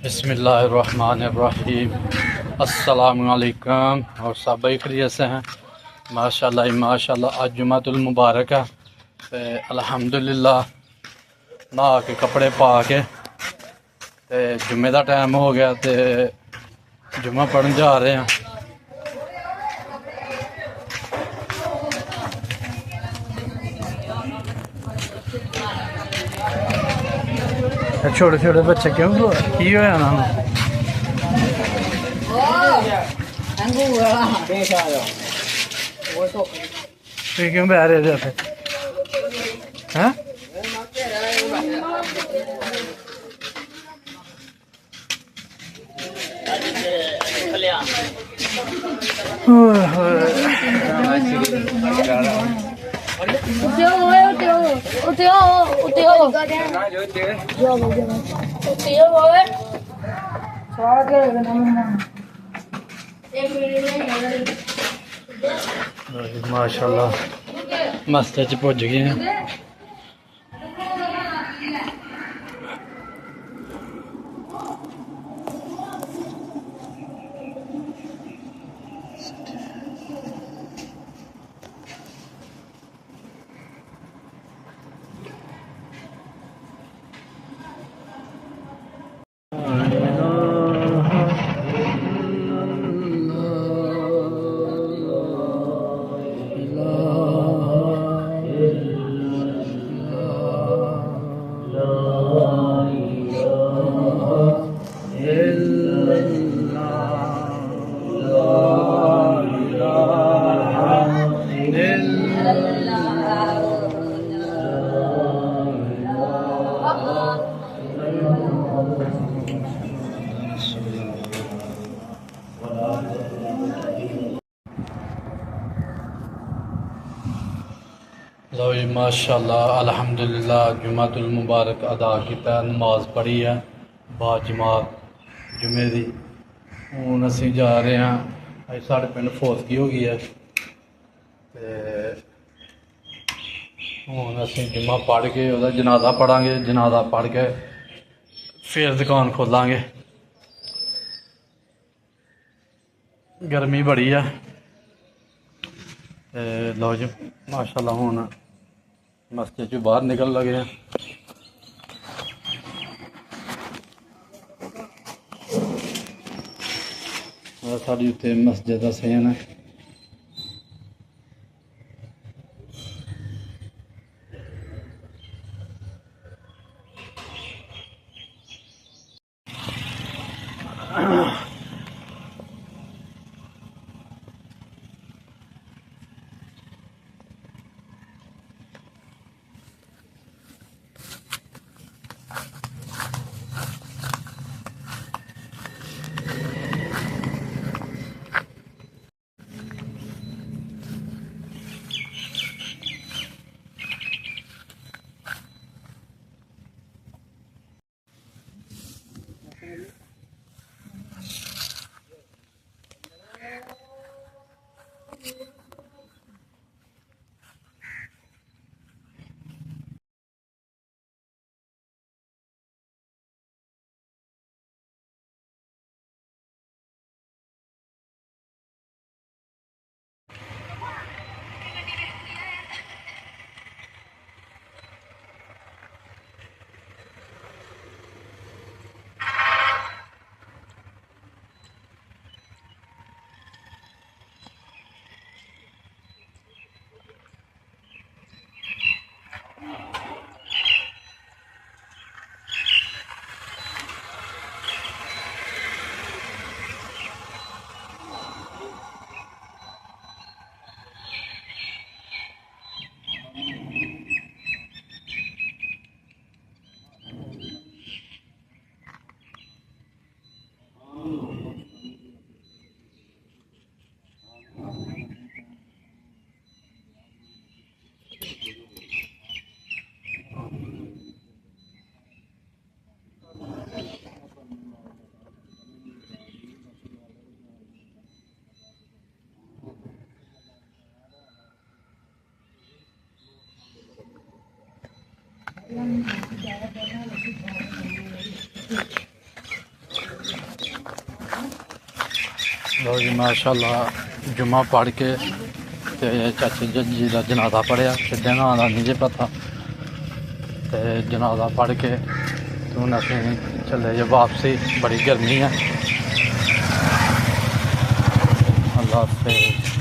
बिस्मिल्लाहिर्रहमानिर्रहीम। अस्सलामुअलैकुम। और सब खैरियत से हैं? माशाल्लाह माशाल्लाह। आज जुमातुल मुबारक है ते अल्हम्दुलिल्लाह नहा के कपड़े पा के ते जुम्मे का टाइम हो गया ते जुम्मा पढ़न जा रहे हैं। छोटे छोटे बच्चे क्यों की होया ना क्यों बह रहे थे हैं? माशाल्लाह मस्जिद च पुज गए हैं। लो जी माशाल्लाह अल्हम्दुलिल्लाह जुमातुल मुबारक अदा किया, नमाज पढ़ी है बाजमात जुमे की। हूँ असी जा रहे हैं, अज साढ़े पिंड फोसकी हो गई है तो हूँ असी जुम्मा पढ़ के वह जनाजा पढ़ांगे, जनाजा पढ़ के फिर दुकान खोलांगे। गर्मी बड़ी है। लो जी माशाल्लाह हूँ मस्जिद चो बाहर निकल लगे हैं। साड़ी उत्ते मस्जिद का सेन है। लो जी माशाल्लाह जुम्मा पढ़ के ते चाचे जी का जनाजा पढ़िया किड्डे नां दा नहीं जे पता ते जनाजा पढ़ के ते हून असें चले जे वापसी बड़ी गर्मी है अल्लाह हाफिज़।